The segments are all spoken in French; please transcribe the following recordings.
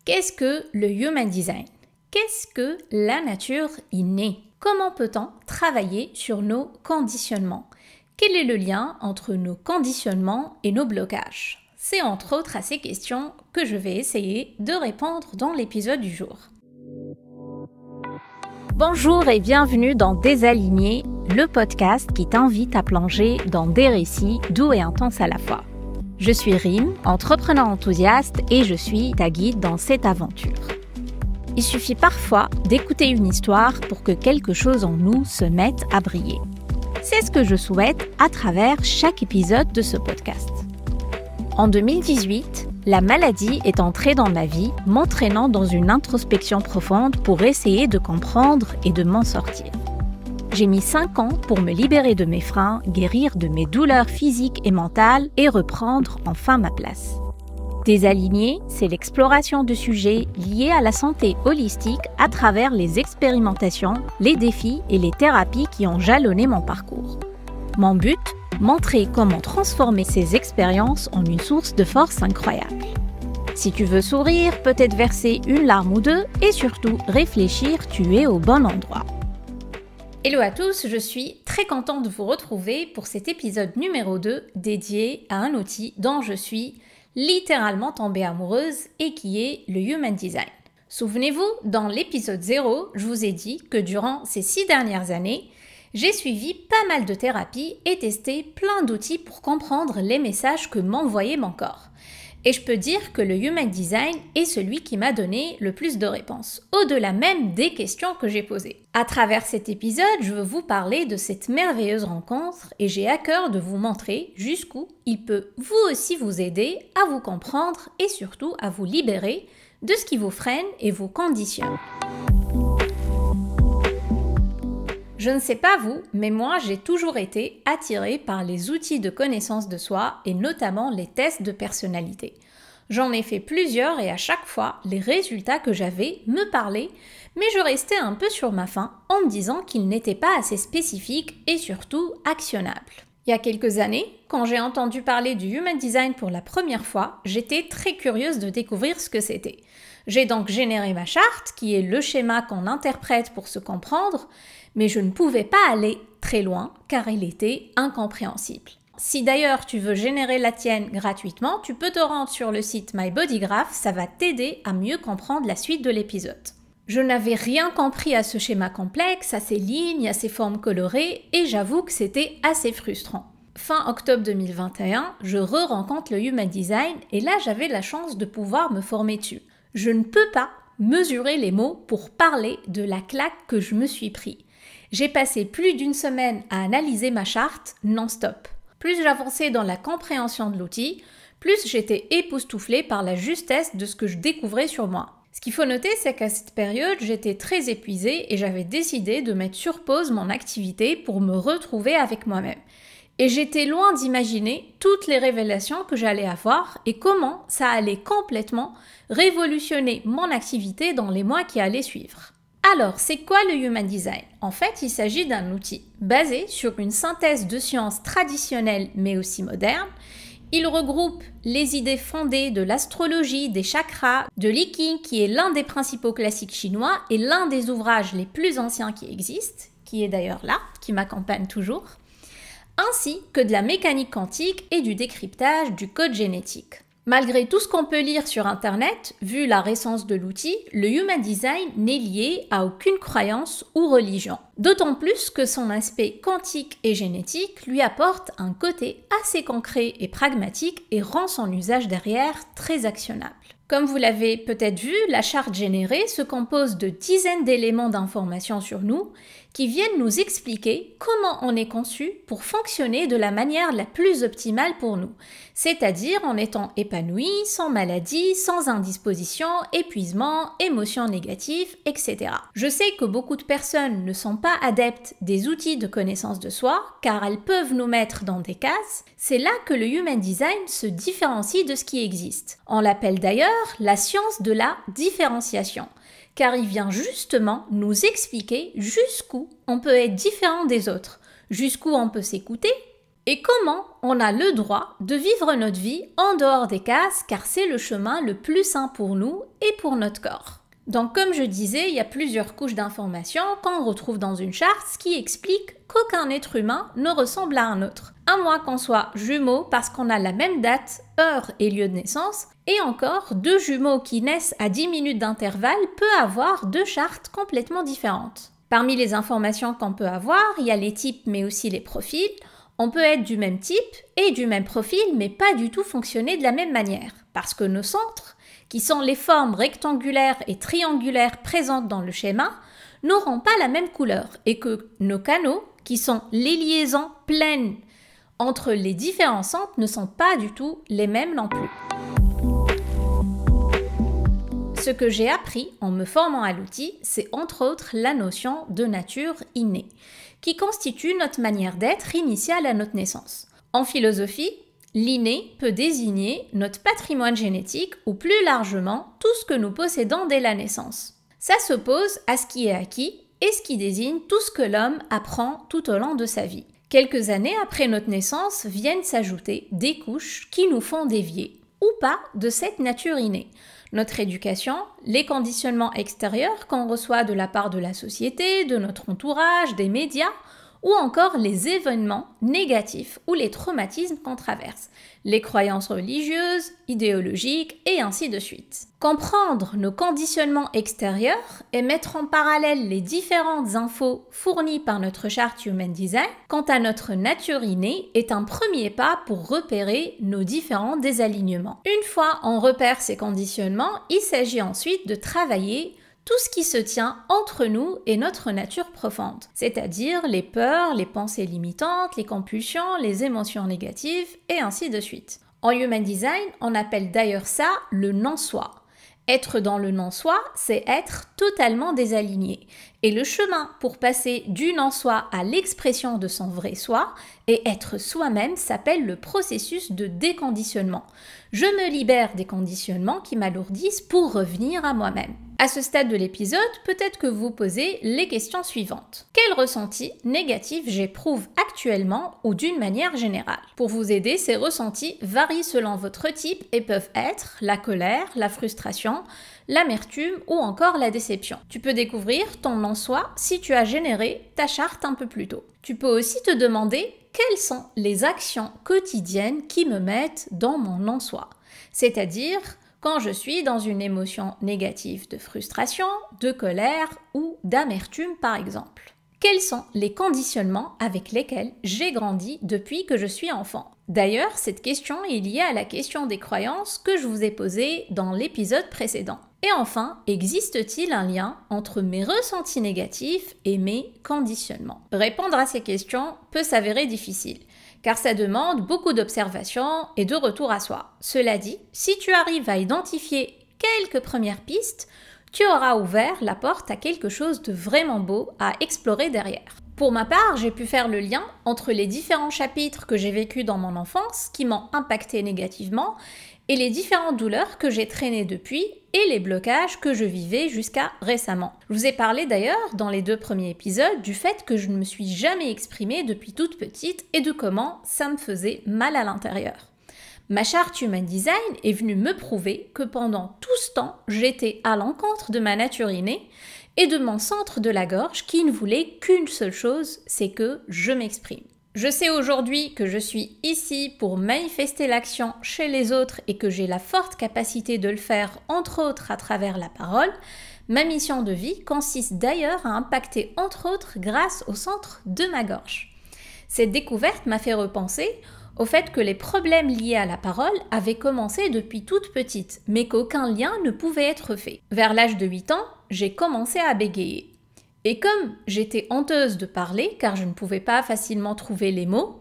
Qu'est-ce que le Human Design? Qu'est-ce que la nature innée? Comment peut-on travailler sur nos conditionnements? Quel est le lien entre nos conditionnements et nos blocages? C'est entre autres à ces questions que je vais essayer de répondre dans l'épisode du jour. Bonjour et bienvenue dans Désaligné, le podcast qui t'invite à plonger dans des récits doux et intenses à la fois. Je suis Rim, entrepreneur enthousiaste et je suis ta guide dans cette aventure. Il suffit parfois d'écouter une histoire pour que quelque chose en nous se mette à briller. C'est ce que je souhaite à travers chaque épisode de ce podcast. En 2018, la maladie est entrée dans ma vie, m'entraînant dans une introspection profonde pour essayer de comprendre et de m'en sortir. J'ai mis 5 ans pour me libérer de mes freins, guérir de mes douleurs physiques et mentales et reprendre enfin ma place. Désaligné, c'est l'exploration de sujets liés à la santé holistique à travers les expérimentations, les défis et les thérapies qui ont jalonné mon parcours. Mon but, montrer comment transformer ces expériences en une source de force incroyable. Si tu veux sourire, peut-être verser une larme ou deux et surtout réfléchir, tu es au bon endroit. Hello à tous, je suis très contente de vous retrouver pour cet épisode numéro 2 dédié à un outil dont je suis littéralement tombée amoureuse et qui est le Human Design. Souvenez-vous, dans l'épisode 0, je vous ai dit que durant ces 6 dernières années, j'ai suivi pas mal de thérapies et testé plein d'outils pour comprendre les messages que m'envoyait mon corps. Et je peux dire que le Human Design est celui qui m'a donné le plus de réponses, au-delà même des questions que j'ai posées. À travers cet épisode, je veux vous parler de cette merveilleuse rencontre et j'ai à cœur de vous montrer jusqu'où il peut vous aussi vous aider à vous comprendre et surtout à vous libérer de ce qui vous freine et vous conditionne. Je ne sais pas vous, mais moi j'ai toujours été attirée par les outils de connaissance de soi et notamment les tests de personnalité. J'en ai fait plusieurs et à chaque fois, les résultats que j'avais me parlaient, mais je restais un peu sur ma faim en me disant qu'ils n'étaient pas assez spécifiques et surtout actionnables. Il y a quelques années, quand j'ai entendu parler du Human Design pour la première fois, j'étais très curieuse de découvrir ce que c'était. J'ai donc généré ma charte, qui est le schéma qu'on interprète pour se comprendre, mais je ne pouvais pas aller très loin car il était incompréhensible. Si d'ailleurs tu veux générer la tienne gratuitement, tu peux te rendre sur le site My Body Graph, ça va t'aider à mieux comprendre la suite de l'épisode. Je n'avais rien compris à ce schéma complexe, à ces lignes, à ces formes colorées, et j'avoue que c'était assez frustrant. Fin octobre 2021, je re-rencontre le Human Design et là j'avais la chance de pouvoir me former dessus. Je ne peux pas mesurer les mots pour parler de la claque que je me suis pris. J'ai passé plus d'une semaine à analyser ma charte non-stop. Plus j'avançais dans la compréhension de l'outil, plus j'étais époustouflée par la justesse de ce que je découvrais sur moi. Ce qu'il faut noter, c'est qu'à cette période, j'étais très épuisée et j'avais décidé de mettre sur pause mon activité pour me retrouver avec moi-même. Et j'étais loin d'imaginer toutes les révélations que j'allais avoir et comment ça allait complètement révolutionner mon activité dans les mois qui allaient suivre. Alors, c'est quoi le Human Design? En fait, il s'agit d'un outil basé sur une synthèse de sciences traditionnelles mais aussi modernes. Il regroupe les idées fondées de l'astrologie, des chakras, de l'I Ching, qui est l'un des principaux classiques chinois et l'un des ouvrages les plus anciens qui existent, qui est d'ailleurs là, qui m'accompagne toujours, ainsi que de la mécanique quantique et du décryptage du code génétique. Malgré tout ce qu'on peut lire sur Internet, vu la récence de l'outil, le Human Design n'est lié à aucune croyance ou religion. D'autant plus que son aspect quantique et génétique lui apporte un côté assez concret et pragmatique et rend son usage derrière très actionnable. Comme vous l'avez peut-être vu, la charte générée se compose de dizaines d'éléments d'information sur nous qui viennent nous expliquer comment on est conçu pour fonctionner de la manière la plus optimale pour nous, c'est-à-dire en étant épanoui, sans maladie, sans indisposition, épuisement, émotions négatives, etc. Je sais que beaucoup de personnes ne sont pas adeptes des outils de connaissance de soi, car elles peuvent nous mettre dans des cases. C'est là que le Human Design se différencie de ce qui existe. On l'appelle d'ailleurs la science de la différenciation, car il vient justement nous expliquer jusqu'où on peut être différent des autres, jusqu'où on peut s'écouter Et comment on a le droit de vivre notre vie en dehors des cases car c'est le chemin le plus sain pour nous et pour notre corps. Donc comme je disais, il y a plusieurs couches d'informations qu'on retrouve dans une charte, ce qui explique qu'aucun être humain ne ressemble à un autre. À moins qu'on soit jumeaux parce qu'on a la même date, heure et lieu de naissance, et encore, deux jumeaux qui naissent à 10 minutes d'intervalle peuvent avoir deux chartes complètement différentes. Parmi les informations qu'on peut avoir, il y a les types mais aussi les profils. On peut être du même type et du même profil mais pas du tout fonctionner de la même manière, parce que nos centres, qui sont les formes rectangulaires et triangulaires présentes dans le schéma, n'auront pas la même couleur et que nos canaux, qui sont les liaisons pleines entre les différents centres, ne sont pas du tout les mêmes non plus. Ce que j'ai appris en me formant à l'outil, c'est entre autres la notion de nature innée, qui constitue notre manière d'être initiale à notre naissance. En philosophie, l'inné peut désigner notre patrimoine génétique ou plus largement tout ce que nous possédons dès la naissance. Ça s'oppose à ce qui est acquis et ce qui désigne tout ce que l'homme apprend tout au long de sa vie. Quelques années après notre naissance viennent s'ajouter des couches qui nous font dévier, ou pas, de cette nature innée. Notre éducation, les conditionnements extérieurs qu'on reçoit de la part de la société, de notre entourage, des médias, ou encore les événements négatifs ou les traumatismes qu'on traverse, les croyances religieuses, idéologiques et ainsi de suite. Comprendre nos conditionnements extérieurs et mettre en parallèle les différentes infos fournies par notre charte Human Design quant à notre nature innée est un premier pas pour repérer nos différents désalignements. Une fois on repère ces conditionnements, il s'agit ensuite de travailler tout ce qui se tient entre nous et notre nature profonde, c'est-à-dire les peurs, les pensées limitantes, les compulsions, les émotions négatives et ainsi de suite. En Human Design, on appelle d'ailleurs ça le non-soi. Être dans le non-soi, c'est être totalement désaligné. Et le chemin pour passer du non-soi à l'expression de son vrai soi et être soi-même s'appelle le processus de déconditionnement. Je me libère des conditionnements qui m'alourdissent pour revenir à moi-même. À ce stade de l'épisode, peut-être que vous posez les questions suivantes. Quel ressenti négatif j'éprouve actuellement ou d'une manière générale? Pour vous aider, ces ressentis varient selon votre type et peuvent être la colère, la frustration, l'amertume ou encore la déception. Tu peux découvrir ton non-soi si tu as généré ta charte un peu plus tôt. Tu peux aussi te demander quelles sont les actions quotidiennes qui me mettent dans mon non-soi, c'est-à-dire quand je suis dans une émotion négative de frustration, de colère ou d'amertume par exemple. Quels sont les conditionnements avec lesquels j'ai grandi depuis que je suis enfant? D'ailleurs, cette question est liée à la question des croyances que je vous ai posée dans l'épisode précédent. Et enfin, existe-t-il un lien entre mes ressentis négatifs et mes conditionnements? Répondre à ces questions peut s'avérer difficile, car ça demande beaucoup d'observation et de retour à soi. Cela dit, si tu arrives à identifier quelques premières pistes, tu auras ouvert la porte à quelque chose de vraiment beau à explorer derrière. Pour ma part, j'ai pu faire le lien entre les différents chapitres que j'ai vécus dans mon enfance qui m'ont impacté négativement et les différentes douleurs que j'ai traînées depuis et les blocages que je vivais jusqu'à récemment. Je vous ai parlé d'ailleurs dans les 2 premiers épisodes du fait que je ne me suis jamais exprimée depuis toute petite et de comment ça me faisait mal à l'intérieur. Ma charte Human Design est venue me prouver que pendant tout ce temps, j'étais à l'encontre de ma nature innée et de mon centre de la gorge qui ne voulait qu'une seule chose, c'est que je m'exprime. Je sais aujourd'hui que je suis ici pour manifester l'action chez les autres et que j'ai la forte capacité de le faire, entre autres à travers la parole. Ma mission de vie consiste d'ailleurs à impacter entre autres grâce au centre de ma gorge. Cette découverte m'a fait repenser au fait que les problèmes liés à la parole avaient commencé depuis toute petite, mais qu'aucun lien ne pouvait être fait. Vers l'âge de 8 ans, j'ai commencé à bégayer. Et comme j'étais honteuse de parler, car je ne pouvais pas facilement trouver les mots,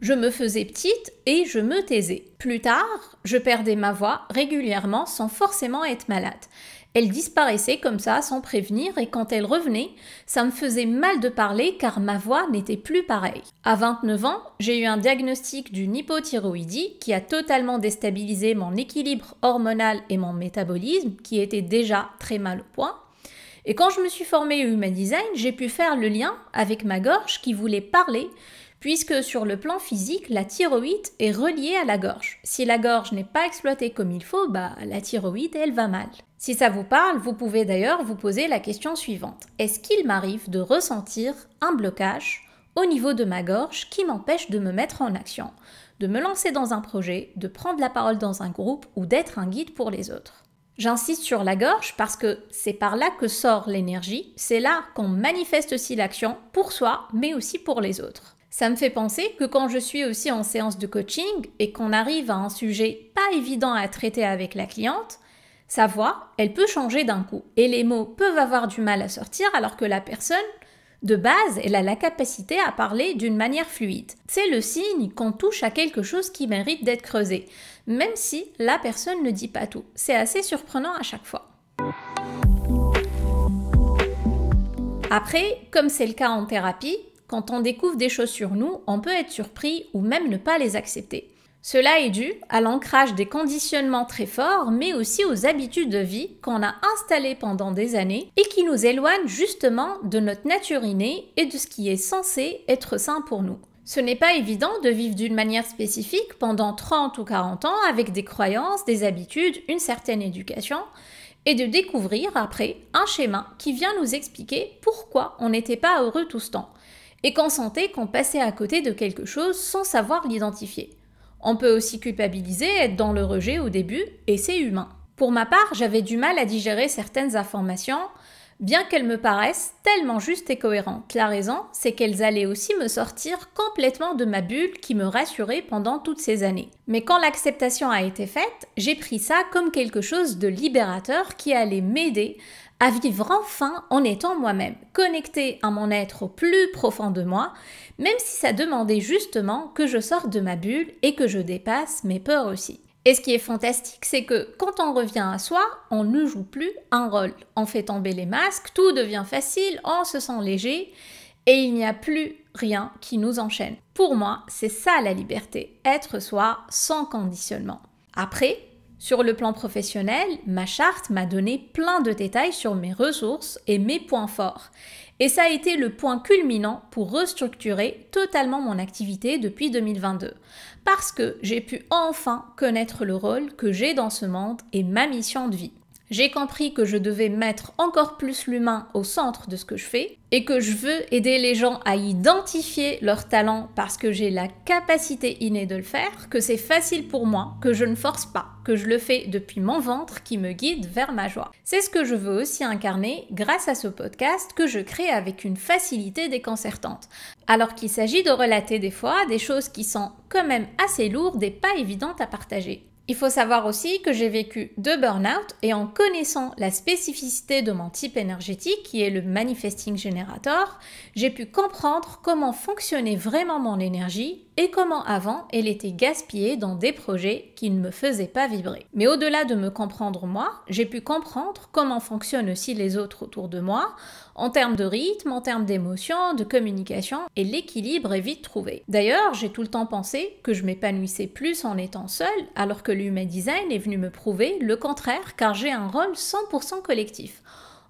je me faisais petite et je me taisais. Plus tard, je perdais ma voix régulièrement sans forcément être malade. Elle disparaissait comme ça sans prévenir et quand elle revenait, ça me faisait mal de parler car ma voix n'était plus pareille. À 29 ans, j'ai eu un diagnostic d'une hypothyroïdie qui a totalement déstabilisé mon équilibre hormonal et mon métabolisme qui était déjà très mal au point. Et quand je me suis formée au Human Design, j'ai pu faire le lien avec ma gorge qui voulait parler puisque sur le plan physique, la thyroïde est reliée à la gorge. Si la gorge n'est pas exploitée comme il faut, la thyroïde, elle va mal. Si ça vous parle, vous pouvez d'ailleurs vous poser la question suivante. Est-ce qu'il m'arrive de ressentir un blocage au niveau de ma gorge qui m'empêche de me mettre en action, de me lancer dans un projet, de prendre la parole dans un groupe ou d'être un guide pour les autres? J'insiste sur la gorge parce que c'est par là que sort l'énergie, c'est là qu'on manifeste aussi l'action pour soi mais aussi pour les autres. Ça me fait penser que quand je suis aussi en séance de coaching et qu'on arrive à un sujet pas évident à traiter avec la cliente, sa voix, elle peut changer d'un coup et les mots peuvent avoir du mal à sortir alors que la personne, de base, elle a la capacité à parler d'une manière fluide. C'est le signe qu'on touche à quelque chose qui mérite d'être creusé, même si la personne ne dit pas tout. C'est assez surprenant à chaque fois. Après, comme c'est le cas en thérapie, quand on découvre des choses sur nous, on peut être surpris ou même ne pas les accepter. Cela est dû à l'ancrage des conditionnements très forts, mais aussi aux habitudes de vie qu'on a installées pendant des années et qui nous éloignent justement de notre nature innée et de ce qui est censé être sain pour nous. Ce n'est pas évident de vivre d'une manière spécifique pendant 30 ou 40 ans avec des croyances, des habitudes, une certaine éducation et de découvrir après un schéma qui vient nous expliquer pourquoi on n'était pas heureux tout ce temps et qu'on sentait qu'on passait à côté de quelque chose sans savoir l'identifier. On peut aussi culpabiliser, être dans le rejet au début, et c'est humain. Pour ma part, j'avais du mal à digérer certaines informations, bien qu'elles me paraissent tellement justes et cohérentes. La raison, c'est qu'elles allaient aussi me sortir complètement de ma bulle qui me rassurait pendant toutes ces années. Mais quand l'acceptation a été faite, j'ai pris ça comme quelque chose de libérateur qui allait m'aider à vivre enfin en étant moi-même, connectée à mon être au plus profond de moi, même si ça demandait justement que je sorte de ma bulle et que je dépasse mes peurs aussi. Et ce qui est fantastique, c'est que quand on revient à soi, on ne joue plus un rôle. On fait tomber les masques, tout devient facile, on se sent léger et il n'y a plus rien qui nous enchaîne. Pour moi, c'est ça la liberté, être soi sans conditionnement. Après, sur le plan professionnel, ma charte m'a donné plein de détails sur mes ressources et mes points forts. Et ça a été le point culminant pour restructurer totalement mon activité depuis 2022. Parce que j'ai pu enfin connaître le rôle que j'ai dans ce monde et ma mission de vie. J'ai compris que je devais mettre encore plus l'humain au centre de ce que je fais et que je veux aider les gens à identifier leurs talents parce que j'ai la capacité innée de le faire, que c'est facile pour moi, que je ne force pas, que je le fais depuis mon ventre qui me guide vers ma joie. C'est ce que je veux aussi incarner grâce à ce podcast que je crée avec une facilité déconcertante. Alors qu'il s'agit de relater des fois des choses qui sont quand même assez lourdes et pas évidentes à partager. Il faut savoir aussi que j'ai vécu 2 burn-out et en connaissant la spécificité de mon type énergétique qui est le Manifesting Generator, j'ai pu comprendre comment fonctionnait vraiment mon énergie et comment avant elle était gaspillée dans des projets qui ne me faisaient pas vibrer. Mais au-delà de me comprendre moi, j'ai pu comprendre comment fonctionnent aussi les autres autour de moi en termes de rythme, en termes d'émotion, de communication et l'équilibre est vite trouvé. D'ailleurs, j'ai tout le temps pensé que je m'épanouissais plus en étant seule alors que l'Human Design est venu me prouver le contraire car j'ai un rôle 100% collectif.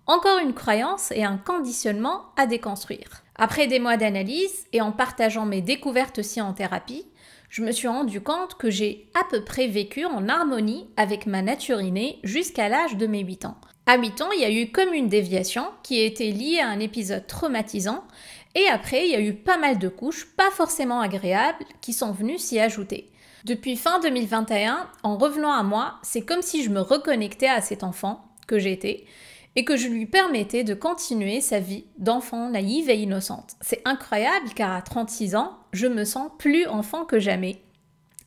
Encore une croyance et un conditionnement à déconstruire. Après des mois d'analyse et en partageant mes découvertes aussi en thérapie, je me suis rendu compte que j'ai à peu près vécu en harmonie avec ma nature innée jusqu'à l'âge de mes 8 ans. À 8 ans, il y a eu comme une déviation qui était liée à un épisode traumatisant et après, il y a eu pas mal de couches pas forcément agréables qui sont venues s'y ajouter. Depuis fin 2021, en revenant à moi, c'est comme si je me reconnectais à cet enfant que j'étais et que je lui permettais de continuer sa vie d'enfant naïve et innocente. C'est incroyable car à 36 ans, je me sens plus enfant que jamais,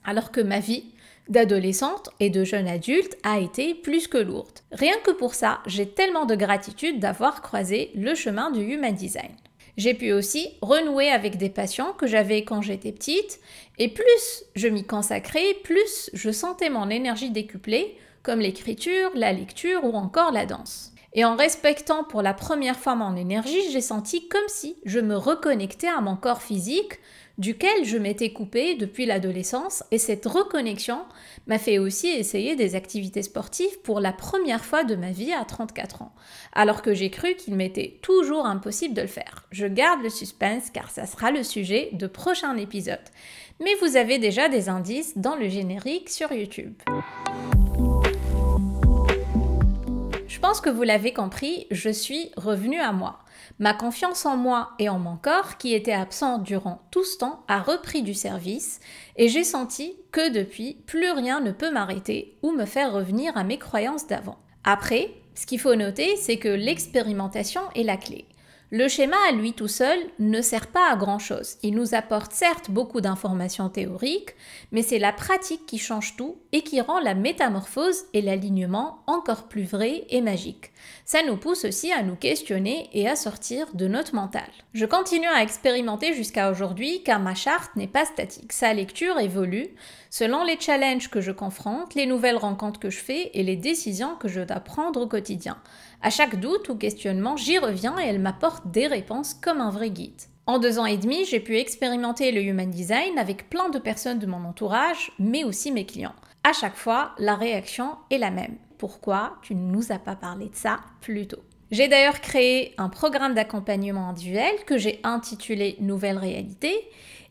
alors que ma vie d'adolescente et de jeune adulte a été plus que lourde. Rien que pour ça, j'ai tellement de gratitude d'avoir croisé le chemin du Human Design. J'ai pu aussi renouer avec des passions que j'avais quand j'étais petite et plus je m'y consacrais, plus je sentais mon énergie décuplée, comme l'écriture, la lecture ou encore la danse. Et en respectant pour la première fois mon énergie, j'ai senti comme si je me reconnectais à mon corps physique duquel je m'étais coupée depuis l'adolescence, et cette reconnexion m'a fait aussi essayer des activités sportives pour la première fois de ma vie à 34 ans, alors que j'ai cru qu'il m'était toujours impossible de le faire. Je garde le suspense car ça sera le sujet de prochains épisodes. Mais vous avez déjà des indices dans le générique sur YouTube. Je pense que vous l'avez compris, je suis revenue à moi. Ma confiance en moi et en mon corps, qui était absent durant tout ce temps, a repris du service et j'ai senti que depuis, plus rien ne peut m'arrêter ou me faire revenir à mes croyances d'avant. Après, ce qu'il faut noter, c'est que l'expérimentation est la clé. Le schéma à lui tout seul ne sert pas à grand-chose. Il nous apporte certes beaucoup d'informations théoriques, mais c'est la pratique qui change tout et qui rend la métamorphose et l'alignement encore plus vrais et magiques. Ça nous pousse aussi à nous questionner et à sortir de notre mental. Je continue à expérimenter jusqu'à aujourd'hui car ma charte n'est pas statique. Sa lecture évolue selon les challenges que je confronte, les nouvelles rencontres que je fais et les décisions que je dois prendre au quotidien. À chaque doute ou questionnement, j'y reviens et elle m'apporte des réponses comme un vrai guide. En 2 ans et demi, j'ai pu expérimenter le Human Design avec plein de personnes de mon entourage, mais aussi mes clients. À chaque fois, la réaction est la même. Pourquoi tu ne nous as pas parlé de ça plus tôt ? J'ai d'ailleurs créé un programme d'accompagnement individuel que j'ai intitulé Nouvelle Réalité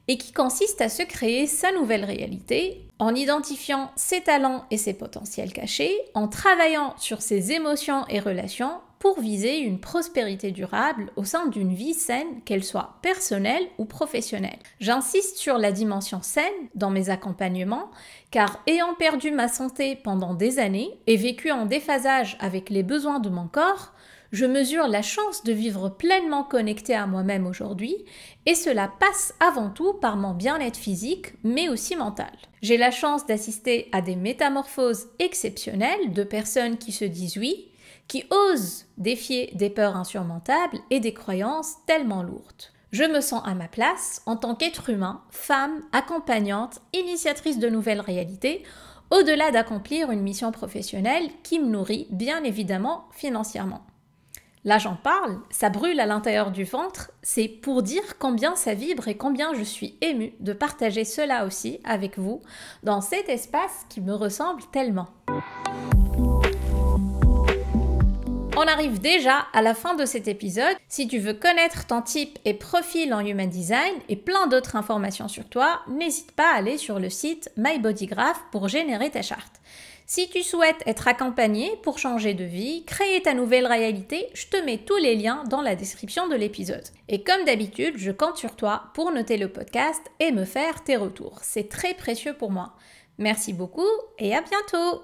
et qui consiste à se créer sa nouvelle réalité en identifiant ses talents et ses potentiels cachés, en travaillant sur ses émotions et relations pour viser une prospérité durable au sein d'une vie saine, qu'elle soit personnelle ou professionnelle. J'insiste sur la dimension saine dans mes accompagnements, car ayant perdu ma santé pendant des années et vécu en déphasage avec les besoins de mon corps, je mesure la chance de vivre pleinement connectée à moi-même aujourd'hui et cela passe avant tout par mon bien-être physique mais aussi mental. J'ai la chance d'assister à des métamorphoses exceptionnelles de personnes qui se disent oui, qui osent défier des peurs insurmontables et des croyances tellement lourdes. Je me sens à ma place en tant qu'être humain, femme, accompagnante, initiatrice de nouvelles réalités, au-delà d'accomplir une mission professionnelle qui me nourrit bien évidemment financièrement. Là j'en parle, ça brûle à l'intérieur du ventre, c'est pour dire combien ça vibre et combien je suis émue de partager cela aussi avec vous dans cet espace qui me ressemble tellement. On arrive déjà à la fin de cet épisode. Si tu veux connaître ton type et profil en Human Design et plein d'autres informations sur toi, n'hésite pas à aller sur le site MyBodygraph pour générer ta charte. Si tu souhaites être accompagné pour changer de vie, créer ta nouvelle réalité, je te mets tous les liens dans la description de l'épisode. Et comme d'habitude, je compte sur toi pour noter le podcast et me faire tes retours. C'est très précieux pour moi. Merci beaucoup et à bientôt!